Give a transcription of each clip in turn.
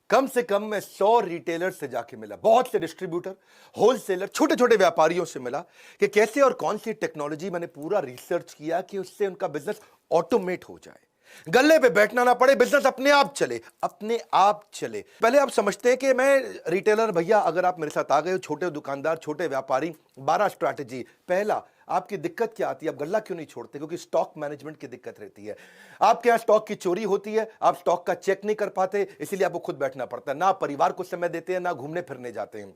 कम से कम मैं 100 रिटेलर से जाके मिला, बहुत से डिस्ट्रीब्यूटर, होलसेलर, छोटे छोटे व्यापारियों से मिला कि कैसे और कौन सी टेक्नोलॉजी। मैंने पूरा रिसर्च किया कि उससे उनका बिजनेस ऑटोमेट हो जाए, गले पे बैठना ना पड़े, बिजनेस अपने आप चले, अपने आप चले। पहले आप समझते हैं कि मैं रिटेलर भैया, अगर आप मेरे साथ आ गए हो, छोटे दुकानदार, छोटे व्यापारी, 12 स्ट्रैटेजी। पहला, आपकी दिक्कत क्या आती है? आप गल्ला क्यों नहीं छोड़ते? क्योंकि स्टॉक मैनेजमेंट की दिक्कत रहती है। आपके यहां स्टॉक की चोरी होती है, आप स्टॉक का चेक नहीं कर पाते, इसीलिए आपको खुद बैठना पड़ता है। ना परिवार को समय देते हैं, ना घूमने फिरने जाते हैं।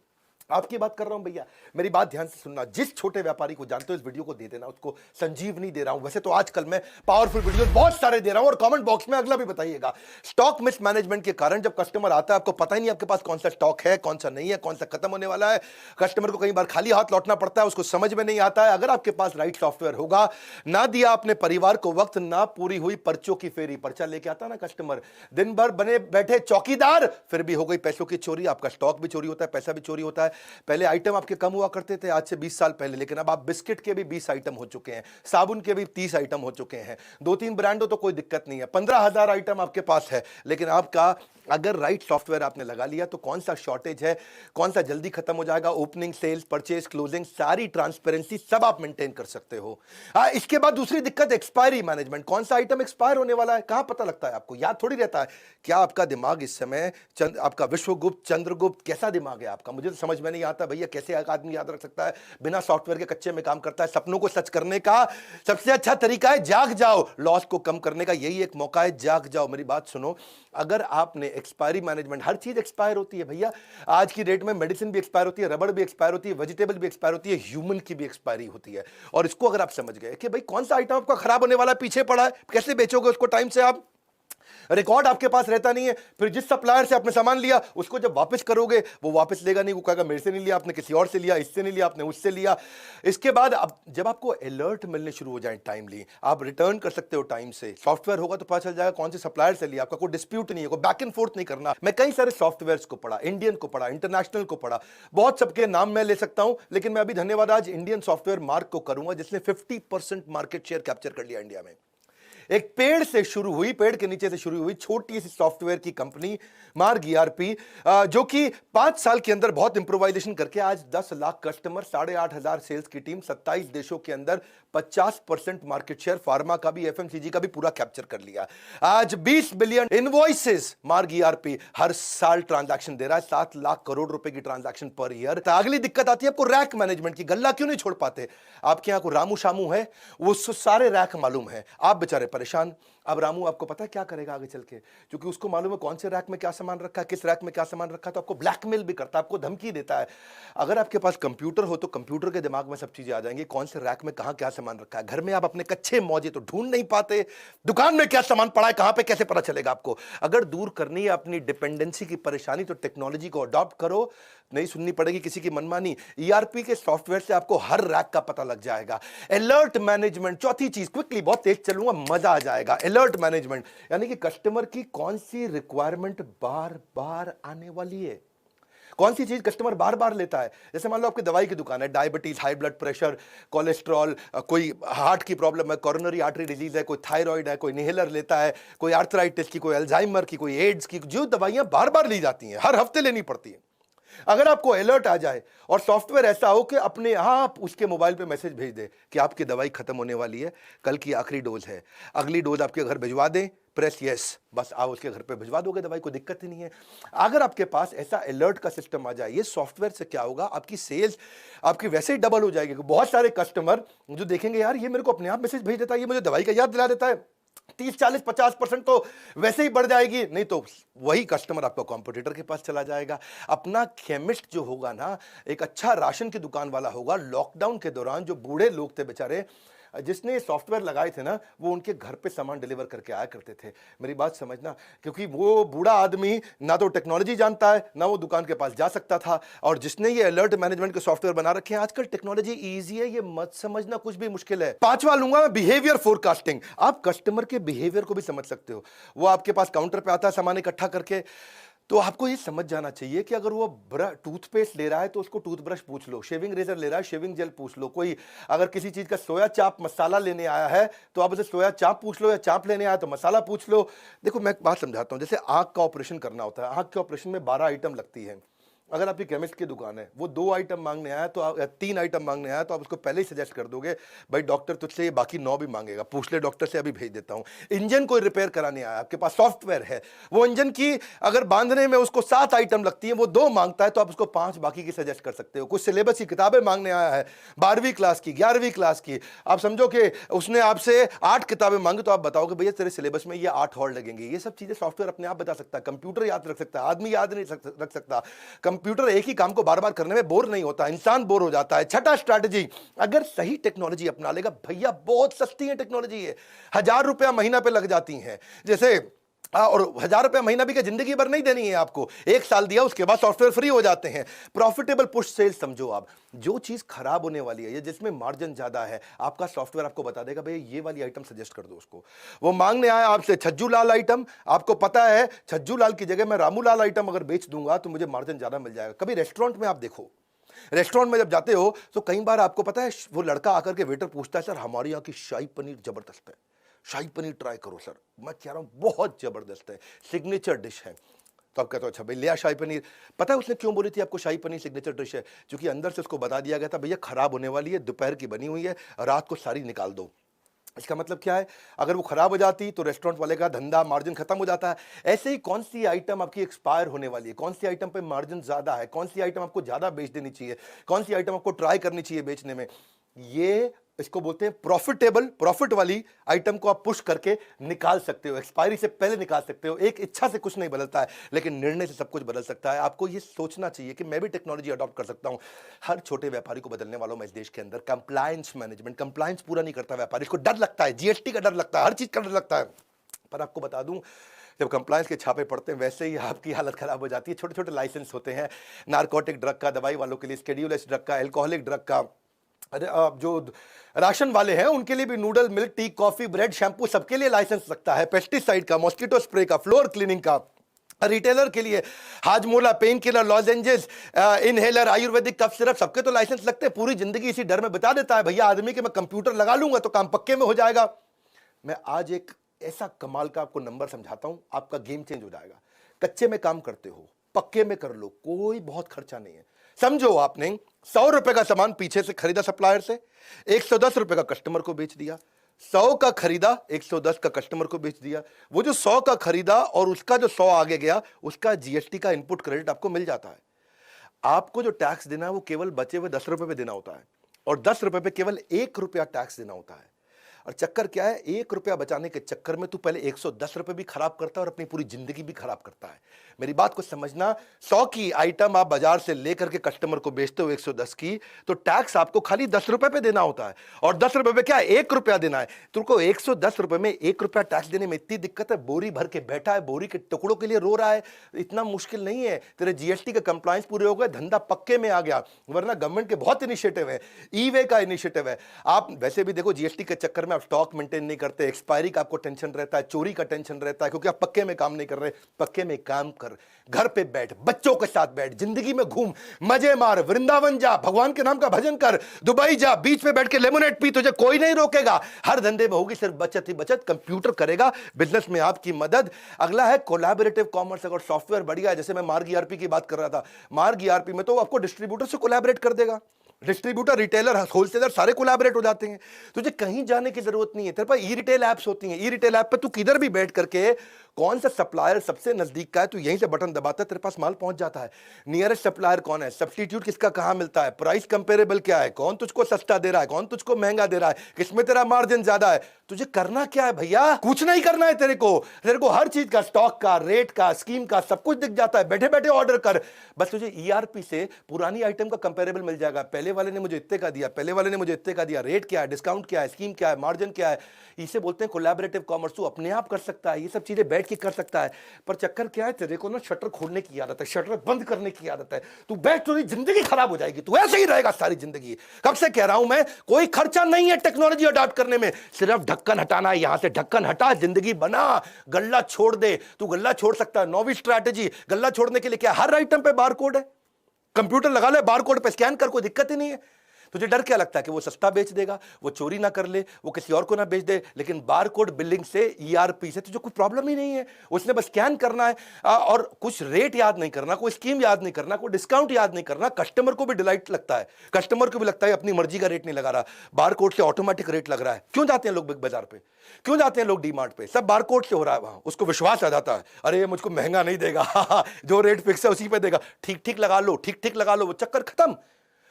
आपकी बात कर रहा हूं भैया, मेरी बात ध्यान से सुनना। जिस छोटे व्यापारी को जानते हो इस वीडियो को दे देना, उसको संजीवनी दे रहा हूं। वैसे तो आजकल मैं पावरफुल वीडियो बहुत सारे दे रहा हूं, और कमेंट बॉक्स में अगला भी बताइएगा। स्टॉक मिसमैनेजमेंट के कारण जब कस्टमर आता है, आपको पता ही नहीं आपके पास कौन सा स्टॉक है, कौन सा नहीं है, कौन सा खत्म होने वाला है। कस्टमर को कई बार खाली हाथ लौटना पड़ता है, उसको समझ में नहीं आता है। अगर आपके पास राइट सॉफ्टवेयर होगा, ना दिया अपने परिवार को वक्त, ना पूरी हुई पर्चों की फेरी, पर्चा लेके आता ना कस्टमर, दिन भर बने बैठे चौकीदार, फिर भी हो गई पैसों की चोरी। आपका स्टॉक भी चोरी होता है, पैसा भी चोरी होता है। पहले आइटम आपके कम हुआ करते थे आज से 20 साल पहले, लेकिन अब आप बिस्किट के भी 20 आइटम हो चुके हैं, साबुन के भी 30 आइटम हो चुके हैं। 2-3 ब्रांड हो तो कोई दिक्कत नहीं है, 15,000 आइटम आपके पास है। लेकिन आपका अगर राइट सॉफ्टवेयर आपने लगा लिया तो कौन सा शॉर्टेज है, कौन सा जल्दी खत्म हो जाएगा, ओपनिंग, सेल्स, परचेज, क्लोजिंग, सारी ट्रांसपेरेंसी सब आप मेंटेन कर सकते हो। इसके बाद दूसरी दिक्कत एक्सपायरी मैनेजमेंट। कौन सा आइटम एक्सपायर होने वाला है, कहां पता लगता है आपको? याद थोड़ी रहता है। क्या आपका दिमाग इस समय आपका विश्वगुप्त, चंद्रगुप्त, कैसा दिमाग है आपका? मुझे तो समझ में नहीं आता भैया, कैसे एक आदमी याद रख सकता है बिना सॉफ्टवेयर के? कच्चे में काम करता है। सपनों को सच करने का सबसे अच्छा तरीका है जाग जाओ। लॉस को कम करने का यही एक मौका है, जाग जाओ। मेरी बात सुनो, अगर आपने एक्सपायरी मैनेजमेंट, हर चीज एक्सपायर होती है भैया। आज की डेट में मेडिसिन भी एक्सपायर होती है, रबड़ भी एक्सपायर होती है, वेजिटेबल भी एक्सपायर होती है, ह्यूमन की भी एक्सपायरी होती है। और इसको अगर आप समझ गए कि भाई कौन सा आइटम आपका खराब होने वाला, पीछे पड़ा है, कैसे बेचोगे उसको टाइम से? आप रिकॉर्ड आपके पास रहता नहीं है। फिर जिस सप्लायर से आपने सामान लिया, उसको जब वापस करोगे, वो वापस लेगा नहीं, वो कहेगा मेरे से नहीं लिया आपने, किसी और से लिया, इससे नहीं लिया आपने, उससे लिया। इसके बाद अब जब आपको अलर्ट मिलने शुरू हो जाए टाइमली, आप रिटर्न कर सकते हो टाइम से। सॉफ्टवेयर होगा तो पता चल जाएगा कौन से सप्लायर से लिया, आपका कोई डिस्प्यूट नहीं है, कोई बैक एंड फोर्थ नहीं करना। मैं कई सारे सॉफ्टवेयर को पढ़ा, इंडियन को पढ़ा, इंटरनेशनल को पढ़ा, बहुत सबके नाम मैं ले सकता हूं, लेकिन मैं अभी धन्यवाद आज इंडियन सॉफ्टवेयर मार्क को करूंगा, जिसने 50% मार्केट शेयर कैप्चर कर लिया इंडिया में। एक पेड़ से शुरू हुई, पेड़ के नीचे से शुरू हुई छोटी सी सॉफ्टवेयर की कंपनी मार्ग ईआरपी, जो कि 5 साल के अंदर बहुत इंप्रोवाइजेशन करके आज 10 लाख कस्टमर, 8,500 सेल्स की टीम, 27 देशों के अंदर 50% मार्केट शेयर, फार्मा का भी, एफएमसीजी का भी पूरा कैप्चर कर लिया। आज 20 बिलियन इनवॉइसेस मार्ग ईआरपी हर साल ट्रांजैक्शन दे रहा है, 7 लाख करोड़ रुपए की ट्रांजैक्शन पर ईयर। अगली दिक्कत आती है आपको रैक मैनेजमेंट की। गल्ला क्यों नहीं छोड़ पाते? आपके यहां को रामू शामू है, वो सारे रैक मालूम है, आप बेचारे परेशान। अब रामू आपको पता है क्या करेगा आगे चल के? क्योंकि उसको मालूम है कौन से रैक में क्या सामान रखा है, किस रैक में क्या सामान रखा है, तो आपको ब्लैकमेल भी करता है, आपको धमकी देता है। अगर आपके पास कंप्यूटर हो तो कंप्यूटर के दिमाग में सब चीजें आ जाएंगी, कौन से रैक में कहां क्या सामान रखा है। घर में आप अपने कच्चे मौजे तो ढूंढ नहीं पाते, दुकान में क्या सामान पड़ा है, कहां पे कैसे पता चलेगा आपको? अगर दूर करनी है अपनी डिपेंडेंसी की परेशानी, तो टेक्नोलॉजी को अडॉप्ट करो, नहीं सुननी पड़ेगी किसी की मनमानी। ईआरपी के सॉफ्टवेयर से आपको हर रैक का पता लग जाएगा। अलर्ट मैनेजमेंट, चौथी चीज, क्विकली, बहुत तेज चलूंगा, मजा आ जाएगा। अलर्ट मैनेजमेंट यानी कि कस्टमर की कौन सी रिक्वायरमेंट बार बार आने वाली है, कौन सी चीज कस्टमर बार बार लेता है। जैसे मान लो आपकी दवाई की दुकान है, diabetes, high blood pressure, cholesterol, कोई हार्ट की प्रॉब्लम है, कोरोनरी आर्टरी डिजीज है, कोई थायराइड है, कोई इनहेलर लेता है, कोई आर्थराइटिस की, कोई अल्जाइमर की, कोई एड्स की, जो दवाइयां बार बार ली जाती हैं, हर हफ्ते लेनी पड़ती है। अगर आपको अलर्ट आ जाए और सॉफ्टवेयर ऐसा हो कि अपने आप उसके मोबाइल पे मैसेज भेज दे कि आपकी दवाई खत्म होने वाली है, कल की आखिरी डोज है, अगली डोज आपके घर भिजवा दें, प्रेस यस, बस आप उसके घर पे भिजवा दोगे दवाई, कोई दिक्कत ही नहीं है। अगर आपके पास ऐसा अलर्ट का सिस्टम आ जाए, ये सॉफ्टवेयर से क्या होगा, आपकी सेल्स आपकी वैसे ही डबल हो जाएगी। बहुत सारे कस्टमर जो देखेंगे यार ये मेरे को अपने आप मैसेज भेज देता है, ये मुझे दवाई का याद दिला देता है, 30, 40, 50% तो वैसे ही बढ़ जाएगी। नहीं तो वही कस्टमर आपका कॉम्पिटिटर के पास चला जाएगा। अपना केमिस्ट जो होगा ना, एक अच्छा राशन की दुकान वाला होगा। लॉकडाउन के दौरान जो बूढ़े लोग थे बेचारे, जिसने सॉफ्टवेयर लगाए थे ना, वो उनके घर पे सामान डिलीवर करके आया करते थे। मेरी बात समझना, क्योंकि वो बूढ़ा आदमी ना तो टेक्नोलॉजी जानता है, ना वो दुकान के पास जा सकता था। और जिसने ये अलर्ट मैनेजमेंट के सॉफ्टवेयर बना रखे हैं, आजकल टेक्नोलॉजी इजी है, ये मत समझना कुछ भी मुश्किल है। पांचवा लूंगा मैं, बिहेवियर फोरकास्टिंग। आप कस्टमर के बिहेवियर को भी समझ सकते हो। वो आपके पास काउंटर पे आता है सामान इकट्ठा करके, तो आपको ये समझ जाना चाहिए कि अगर वो टूथपेस्ट ले रहा है तो उसको टूथब्रश पूछ लो, शेविंग रेजर ले रहा है शेविंग जेल पूछ लो, कोई अगर किसी चीज का सोया चाप मसाला लेने आया है तो आप उसे सोया चाप पूछ लो, या चाप लेने आया तो मसाला पूछ लो। देखो मैं एक बात समझाता हूं, जैसे आंख का ऑपरेशन करना होता है, आंख के ऑपरेशन में 12 आइटम लगती है। अगर आपकी केमिस्ट की दुकान है, वो 2 आइटम मांगने आया तो आप, या 3 आइटम मांगने आया तो आप उसको पहले ही सजेस्ट कर दोगे भाई डॉक्टर तुझसे ये बाकी 9 भी मांगेगा, पूछ ले डॉक्टर से, अभी भेज देता हूं। इंजन कोई रिपेयर कराने आया, आपके पास सॉफ्टवेयर है, वो इंजन की अगर बांधने में उसको 7 आइटम लगती है, वो 2 मांगता है तो आप उसको 5 बाकी की सजेस्ट कर सकते हो। कुछ सिलेबस की किताबें मांगने आया है, 12वीं क्लास की 11वीं क्लास की, आप समझो कि उसने आपसे 8 किताबें मांगी तो आप बताओगे भैया तेरे सिलेबस में ये 8 और लगेंगे। ये सब चीजें सॉफ्टवेयर अपने आप बता सकता है, कंप्यूटर याद रख सकता है, आदमी याद नहीं रख सकता। कंप्यूटर एक ही काम को बार बार करने में बोर नहीं होता, इंसान बोर हो जाता है। छठा स्ट्रैटेजी, अगर सही टेक्नोलॉजी अपना लेगा, भैया बहुत सस्ती है टेक्नोलॉजी है, 1000 रुपया महीना पे लग जाती है। जैसे और 1000 रुपया महीना भी क्या जिंदगी भर नहीं देनी है आपको, 1 साल दिया उसके बाद सॉफ्टवेयर फ्री हो जाते हैं। प्रॉफिटेबल पुश सेल्स समझो आप, जो चीज खराब होने वाली है या जिसमें मार्जिन ज्यादा है, आपका सॉफ्टवेयर आपको बता देगा भाई ये वाली आइटम सजेस्ट कर दो उसको। वो मांगने आया आपसे छज्जू लाल आइटम, आपको पता है छज्जू लाल की जगह मैं रामू लाल आइटम अगर बेच दूंगा तो मुझे मार्जिन ज्यादा मिल जाएगा। कभी रेस्टोरेंट में आप देखो, रेस्टोरेंट में जब जाते हो तो कई बार आपको पता है वो लड़का आकर के वेटर पूछता है सर हमारे यहाँ की शाही पनीर जबरदस्त है, शाही पनीर ट्राई करो सर। मैं कह रहा हूं बहुत जबरदस्त है, सिग्नेचर डिश है। तो आप कहते हो अच्छा भाई लिया शाही पनीर। पता है उसने क्यों बोली थी आपको शाही पनीर सिग्नेचर डिश है? क्योंकि अंदर से उसको बता दिया गया था भैया खराब होने वाली है, दोपहर की बनी हुई है, रात को सारी निकाल दो। इसका मतलब क्या है, अगर वो खराब हो जाती तो रेस्टोरेंट वाले का धंधा मार्जिन खत्म हो जाता है। ऐसे ही कौन सी आइटम आपकी एक्सपायर होने वाली है, कौन सी आइटम पे मार्जिन ज्यादा है, कौन सी आइटम आपको ज्यादा बेच देनी चाहिए, कौन सी आइटम आपको ट्राई करनी चाहिए बेचने में, ये इसको बोलते हैं प्रॉफिटेबल। प्रॉफिट वाली आइटम को आप पुश करके निकाल सकते हो, एक्सपायरी से पहले निकाल सकते हो। एक इच्छा से कुछ नहीं बदलता है, लेकिन निर्णय से सब कुछ बदल सकता है। आपको ये सोचना चाहिए कि मैं भी टेक्नोलॉजी अडॉप्ट कर सकता हूं। हर छोटे व्यापारी को बदलने वालों में इस देश के अंदर कंप्लायंस मैनेजमेंट, कंप्लायंस पूरा नहीं करता व्यापारी, इसको डर लगता है, जीएसटी का डर लगता है, हर चीज का डर लगता है। पर आपको बता दूं, जब कंप्लायंस के छापे पड़ते हैं वैसे ही आपकी हालत खराब हो जाती है। छोटे छोटे लाइसेंस होते हैं, नारकोटिक ड्रग का, दवाई वालों के लिए स्केड्यूल एच ड्रग का, एल्कोहलिक ड्रग का, अरे जो राशन वाले हैं उनके लिए भी noodle, milk, tea, coffee, bread, shampoo सबके लिए लाइसेंस लगता है, पेस्टिसाइड का, मॉस्किटो स्प्रे का, फ्लोर क्लीनिंग का। रिटेलर के लिए Hajmola, pain killer, lozenges, inhaler, आयुर्वेदिक कफ सिरप, सबके तो लाइसेंस लगते हैं। पूरी जिंदगी इसी डर में बिता देता है भैया आदमी कि मैं कंप्यूटर लगा लूंगा तो काम पक्के में हो जाएगा। मैं आज एक ऐसा कमाल का आपको नंबर समझाता हूं, आपका गेम चेंज हो जाएगा। कच्चे में काम करते हो, पक्के में कर लो, कोई बहुत खर्चा नहीं है। समझो आपने 100 रुपए का सामान पीछे से खरीदा सप्लायर से, 110 रुपए का कस्टमर को बेच दिया। 100 का खरीदा, 110 का कस्टमर को बेच दिया। वो जो 100 का खरीदा और उसका जो 100 आगे गया, उसका जीएसटी का इनपुट क्रेडिट आपको मिल जाता है। आपको जो टैक्स देना है वो केवल बचे हुए 10 रुपए पे देना होता है, और 10 रुपए पे केवल 1 रुपया टैक्स देना होता है। और चक्कर क्या है, 1 रुपया बचाने के चक्कर में तू पहले 110 रुपए भी खराब करता है और अपनी पूरी जिंदगी भी खराब करता है। मेरी बात को समझना, 100 की आइटम आप बाजार से लेकर के कस्टमर को बेचते हो 110 की, तो टैक्स आपको खाली 10 रुपए पे देना होता है। और 10 रुपए पे क्या है, 1 रुपया देना है। तुमको 110 रुपए में 1 रुपया टैक्स देने में इतनी दिक्कत है, बोरी भर के बैठा है, बोरी के टुकड़ों के लिए रो रहा है, इतना मुश्किल नहीं है। तेरे जीएसटी के कंप्लायंस पूरे हो गए, धंधा पक्के में आ गया। वरना गवर्नमेंट के बहुत इनिशिएटिव है, ई वे का इनिशिएटिव है। आप वैसे भी देखो जीएसटी के चक्कर में आप स्टॉक मेंटेन नहीं करते, एक्सपायरी का आपको टेंशन रहता है, चोरी का टेंशन रहता है, क्योंकि आप पक्के में काम नहीं कर रहे। पक्के में काम कर, घर पे बैठ, बच्चों के साथ बैठ, जिंदगी में घूम, मजे मार, वृंदावन जा, भगवान के नाम का भजन कर, दुबई जा, बीच पे बैठ के लेमोनेड पी, तुझे कोई नहीं रोकेगा। हर धंधे में होगी सिर्फ बचत ही बचत, कंप्यूटर करेगा बिजनेस में आपकी मदद। अगला है कोलैबोरेटिव कॉमर्स। अगर सॉफ्टवेयर बढ़िया है, जैसे मैं मार्ग ईआरपी की बात कर रहा था, मार्ग ईआरपी में तो आपको डिस्ट्रीब्यूटर से कोलैबोरेट कर देगा। डिस्ट्रीब्यूटर, रिटेलर, होलसेलर सारे कोलैबोरेट हो जाते हैं। तुझे कहीं जाने की जरूरत नहीं है, तेरे पास ई रिटेल ऐप्स होती हैं। ई रिटेल ऐप पे तू किधर भी बैठ करके कौन सा सप्लायर सबसे नजदीक का है, तू यहीं से बटन दबाता है, तेरे पास माल पहुंच जाता है। नियरेस्ट सप्लायर कौन है, सब्स्टिट्यूट किसका कहां मिलता है, प्राइस कंपेरेबल क्या है, कौन तुझको सस्ता दे रहा है, कौन तुझको महंगा दे रहा है, किसमें तेरा मार्जिन ज्यादा है। तुझे करना क्या है भैया, कुछ नहीं करना है। तेरे को हर चीज का, स्टॉक का, रेट का, स्कीम का सब कुछ दिख जाता है। बैठे बैठे ऑर्डर कर, बस तुझे ईआरपी से पुरानी आइटम का कंपेरेबल मिल जाएगा। पहले वाले ने मुझे इतने का दिया, पहले वाले ने मुझे इतने का दिया, रेट क्या है, डिस्काउंट क्या है, स्कीम क्या है, मार्जिन क्या है। इसे बोलते हैं कोलैबोरेटिव कॉमर्स। तू अपने आप कर सकता है ये सब चीजें बैठ बैठ के कर सकता है, पर चक्कर क्या है, तेरे को ना शटर खोलने की आदत है, शटर बंद करने की आदत है। तू बैठ, तो जिंदगी खराब हो जाएगी, तू ऐसे ही रहेगा सारी जिंदगी। कब से कह रहा हूं मैं, कोई खर्चा नहीं है टेक्नोलॉजी अडॉप्ट करने में, सिर्फ ढक्कन हटाना है। यहां से ढक्कन हटा, जिंदगी बना, गल्ला छोड़ दे। तू गल्ला छोड़ सकता है। नौवीं स्ट्रैटेजी, गल्ला छोड़ने के लिए क्या, हर आइटम पे बारकोड है, कंप्यूटर लगा ले, बारकोड पे स्कैन कर, कोई दिक्कत ही नहीं है। तुझे डर क्या लगता है कि वो सस्ता बेच देगा, वो चोरी ना कर ले, वो किसी और को ना बेच दे, लेकिन बारकोड बिलिंग से, ईआरपी से तुझे कोई प्रॉब्लम ही नहीं है। उसने बस स्कैन करना है और कुछ रेट याद नहीं करना, कोई स्कीम याद नहीं करना, कोई डिस्काउंट याद नहीं करना। कस्टमर को भी डिलाइट लगता है, कस्टमर को भी लगता है अपनी मर्जी का रेट नहीं लगा रहा, बारकोड से ऑटोमेटिक रेट लग रहा है। क्यों जाते हैं लोग बिग बाजार पे, क्यों जाते हैं लोग डीमार्ट पे, सब बारकोड से हो रहा है वहां। उसको विश्वास आ जाता है, अरे ये मुझको महंगा नहीं देगा जो रेट फिक्स है उसी पे देगा, ठीक ठीक लगा लो, ठीक ठीक लगा लो, वो चक्कर खत्म।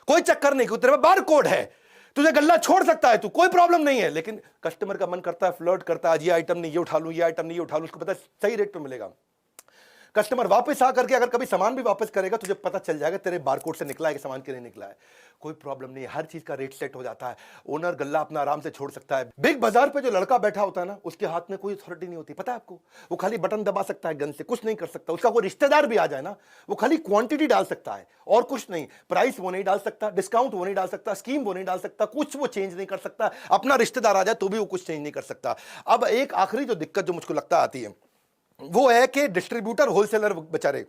कोई चक्कर नहीं, तेरे में बारकोड है, तुझे गल्ला छोड़ सकता है तू, कोई प्रॉब्लम नहीं है। लेकिन कस्टमर का मन करता है, फ्लर्ट करता है, आज ये आइटम नहीं ये उठा लूं, ये आइटम नहीं ये उठा लूं, उसको पता है सही रेट पे मिलेगा। कस्टमर वापस आकर के अगर कभी सामान भी वापस करेगा, तुझे पता चल जाएगा तेरे बारकोड से निकला है कि सामान के नहीं निकला है। कोई प्रॉब्लम नहीं है, हर चीज का रेट सेट हो जाता है। ओनर गल्ला अपना आराम से छोड़ सकता है। बिग बाजार पे जो लड़का बैठा होता है ना, उसके हाथ में कोई अथॉरिटी नहीं होती, पता है आपको। वो खाली बटन दबा सकता है, गन से कुछ नहीं कर सकता। उसका कोई रिश्तेदार भी आ जाए ना, वो खाली क्वांटिटी डाल सकता है और कुछ नहीं। प्राइस वो नहीं डाल सकता, डिस्काउंट वो नहीं डाल सकता, स्कीम वो नहीं डाल सकता, कुछ वो चेंज नहीं कर सकता। अपना रिश्तेदार आ जाए तो भी वो कुछ चेंज नहीं कर सकता। अब एक आखिरी जो दिक्कत जो मुझको लगता आती है वो है कि डिस्ट्रीब्यूटर, होलसेलर बेचारे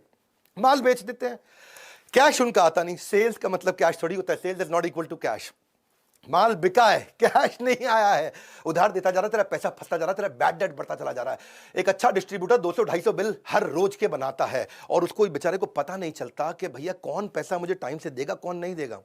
माल बेच देते हैं, कैश उनका आता नहीं। सेल्स का मतलब कैश थोड़ी होता है, sales is not equal to cash. माल बिका है, कैश नहीं आया है, उधार देता जा रहा है, तेरा पैसा फंसता जा रहा है, तेरा बैड डेट बढ़ता चला जा रहा है। एक अच्छा डिस्ट्रीब्यूटर 200-250 बिल हर रोज के बनाता है और उसको बेचारे को पता नहीं चलता कि भैया कौन पैसा मुझे टाइम से देगा, कौन नहीं देगा।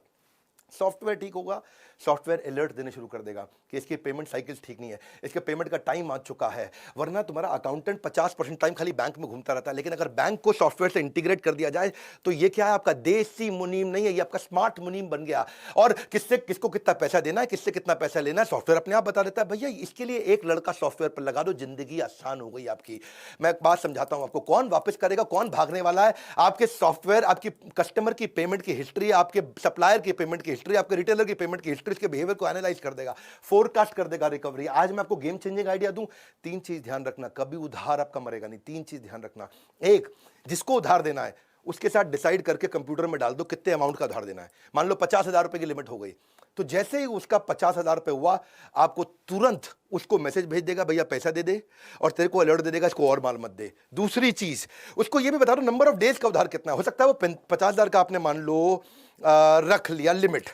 सॉफ्टवेयर ठीक होगा, सॉफ्टवेयर अलर्ट देने शुरू कर देगा कि इसकी पेमेंट साइकिल्स ठीक नहीं है, इसके पेमेंट का टाइम आ चुका है। वरना तुम्हारा अकाउंटेंट 50% टाइम खाली बैंक में घूमता रहता है। लेकिन अगर बैंक को सॉफ्टवेयर से इंटीग्रेट कर दिया जाए तो ये क्या है, आपका देसी मुनीम नहीं है, ये आपका स्मार्ट मुनीम बन गया। और किससे किसको कितना पैसा देना है, किससे कितना पैसा लेना है, सॉफ्टवेयर अपने आप बता देता है। भैया इसके लिए एक लड़का सॉफ्टवेयर पर लगा दो, जिंदगी आसान हो गई आपकी। मैं एक बात समझाता हूं आपको, कौन वापस करेगा, कौन भागने वाला है। आपके सॉफ्टवेयर आपकी कस्टमर की पेमेंट की हिस्ट्री, आपके सप्लायर की पेमेंट की हिस्ट्री, आपके रिटेलर की पेमेंट की हिस्ट्री, इसके बिहेवियर को एनालाइज कर देगा, फोरकास्ट कर देगा रिकवरी। आज मैं आपको गेम चेंजिंग आइडिया दूं, 3 चीज ध्यान रखना, कभी उधार आपका मरेगा नहीं। 3 चीज ध्यान रखना। एक, जिसको उधार देना है उसके साथ डिसाइड करके कंप्यूटर में डाल दो कितने अमाउंट का उधार देना है। मान लो 50,000 रुपए की लिमिट हो गई, तो जैसे ही उसका 50,000 रुपए हुआ, आपको तुरंत उसको मैसेज भेज देगा, भैया पैसा दे दे, और तेरे को अलर्ट दे देगा इसको और माल मत दे। दूसरी चीज, उसको ये भी बता दो नंबर ऑफ डेज का उधार कितना हो सकता है। वो 50,000 का आपने मान लो रख लिया लिमिट,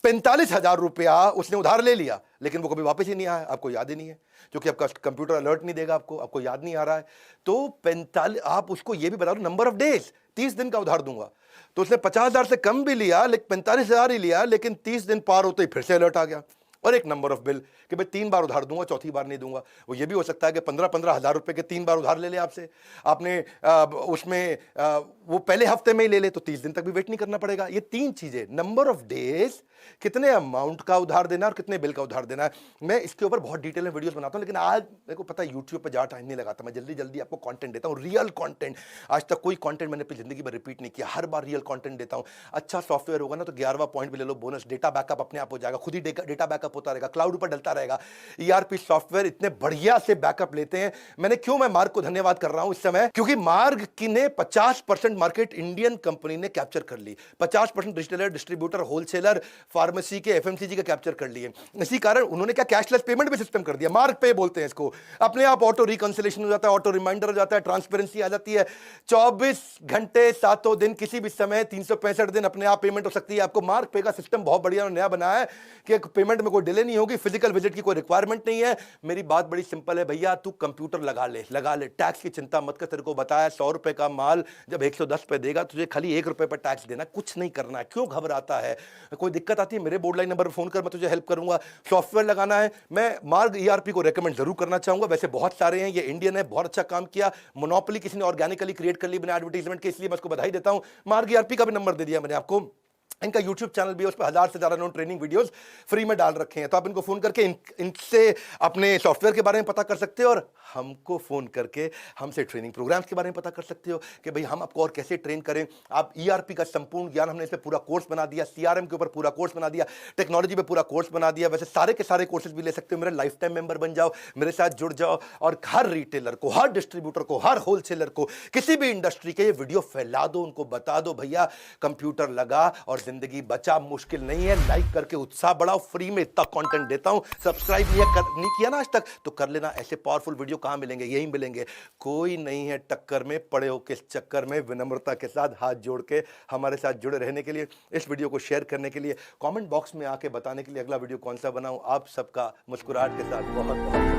45,000 रुपया उसने उधार ले लिया, लेकिन वो कभी वापस ही नहीं आया, आपको याद ही नहीं है, क्योंकि आपका कंप्यूटर अलर्ट नहीं देगा आपको याद नहीं आ रहा है। तो 45, आप उसको ये भी बता दो नंबर ऑफ डेज, 30 दिन का उधार दूंगा। तो उसने 50,000 से कम भी लिया, लेकिन 45,000 ही लिया, लेकिन 30 दिन पार होते ही फिर से अलर्ट आ गया। और एक नंबर ऑफ बिल कि भाई 3 बार उधार दूंगा, चौथी बार नहीं दूंगा। वो ये भी हो सकता है कि 15-15 हजार रुपए के 3 बार उधार ले ले आपसे, आपने उसमें वो पहले हफ्ते में ही ले ले, तो 30 दिन तक भी वेट नहीं करना पड़ेगा। ये 3 चीजें, नंबर ऑफ डेज, कितने अमाउंट का उधार देना और कितने बिल का उधार देना है। मैं इसके ऊपर बहुत डिटेल में वीडियोस बनाता हूं, लेकिन आज मेरे को पता है यूट्यूब पे ज्यादा टाइम नहीं लगाता, मैं जल्दी जल्दी आपको कंटेंट देता हूं, रियल कंटेंट। आज तक कोई कंटेंट मैंने अपनी जिंदगी में रिपीट नहीं किया, हर बार रियल कंटेंट देता हूं। अच्छा सॉफ्टवेयर होगा ना तो 11वां पॉइंट भी ले लो, बोनस, डेटा बैकअप अपने आप हो जाएगा, खुद ही डेटा बैकअप होता रहेगा, क्लाउड पर डलता रहेगा। ईआरपी सॉफ्टवेयर इतने बढ़िया से बैकअप लेते हैं। मैं मार्ग को धन्यवाद कर रहा हूं इस समय, क्योंकि मार्ग की ने 50% मार्केट इंडियन कंपनी ने कैप्चर कर ली, 50% रिटेलर, डिस्ट्रीब्यूटर, होलसेलर, फार्मेसी के, एफएमसीजी का कैप्चर कर लिए। इसी कारण उन्होंने क्या कैशलेस पेमेंट भी सिस्टम कर दिया, मार्ग पे बोलते हैं इसको। अपने आप ऑटो रिकंसिलेशन हो जाता है, ऑटो रिमाइंडर हो जाता है, ट्रांसपेरेंसी आ जाती है। 24 घंटे 7 दिन किसी भी समय 365 दिन अपने आप पेमेंट हो सकती है। आपको मार्ग पे का सिस्टम बहुत बढ़िया और नया बनाया है कि पेमेंट में कोई डिले नहीं होगी, फिजिकल विजिट की कोई रिक्वायरमेंट नहीं है। मेरी बात बड़ी सिंपल है भैया, तू कंप्यूटर लगा ले, टैक्स की चिंता मत कर। तेरे को बताया 100 रुपए का माल जब 110 पे देगा, तुझे खाली 1 रुपए पर टैक्स देना, कुछ नहीं करना है। क्यों घबराता है? कोई दिक्कत आती है मेरे बोर्ड लाइन नंबर पर फोन कर, मैं तुझे हेल्प करूंगा। सॉफ्टवेयर लगाना है, मैं मार्ग ईआरपी को रेकमेंड जरूर करना चाहूंगा। वैसे बहुत सारे हैं, ये इंडियन है, बहुत अच्छा काम किया। मोनोपोली किसी ने ऑर्गेनिकली क्रिएट कर ली बिना एडवर्टाइजमेंट के, इसलिए मैं उसको बधाई देता हूं। मार्ग ईआरपी का भी नंबर दे दिया मैंने आपको, इनका YouTube चैनल भी है, उस पर 1000 से ज़्यादा इन्होंने ट्रेनिंग वीडियोस फ्री में डाल रखे हैं। तो आप इनको फ़ोन करके इनसे अपने सॉफ्टवेयर के बारे में पता कर सकते हो, और हमको फ़ोन करके हमसे ट्रेनिंग प्रोग्राम्स के बारे में पता कर सकते हो कि भाई हम आपको और कैसे ट्रेन करें। आप ERP का संपूर्ण ज्ञान हमने इस पे पूरा कोर्स बना दिया, CRM के ऊपर पूरा कोर्स बना दिया, टेक्नोलॉजी पे पूरा कोर्स बना दिया। वैसे सारे के सारे कोर्सेज भी ले सकते हो। मेरे लाइफ टाइम मेंबर बन जाओ, मेरे साथ जुड़ जाओ, और हर रिटेलर को, हर डिस्ट्रीब्यूटर को, हर होलसेलर को, किसी भी इंडस्ट्री के ये वीडियो फैला दो, उनको बता दो भैया कंप्यूटर लगा और जिंदगी बचा, मुश्किल नहीं है। लाइक करके उत्साह बढ़ाओ, फ्री में इतना कंटेंट देता हूं। सब्सक्राइब नहीं किया ना आज तक तो कर लेना। ऐसे पावरफुल वीडियो कहां मिलेंगे? यही मिलेंगे। कोई नहीं है टक्कर में, पड़े हो किस चक्कर में। विनम्रता के साथ हाथ जोड़ के हमारे साथ जुड़े रहने के लिए, इस वीडियो को शेयर करने के लिए, कमेंट बॉक्स में आके बताने के लिए अगला वीडियो कौन सा बनाऊं, आप सबका मुस्कुराहट के साथ बहुत बहुत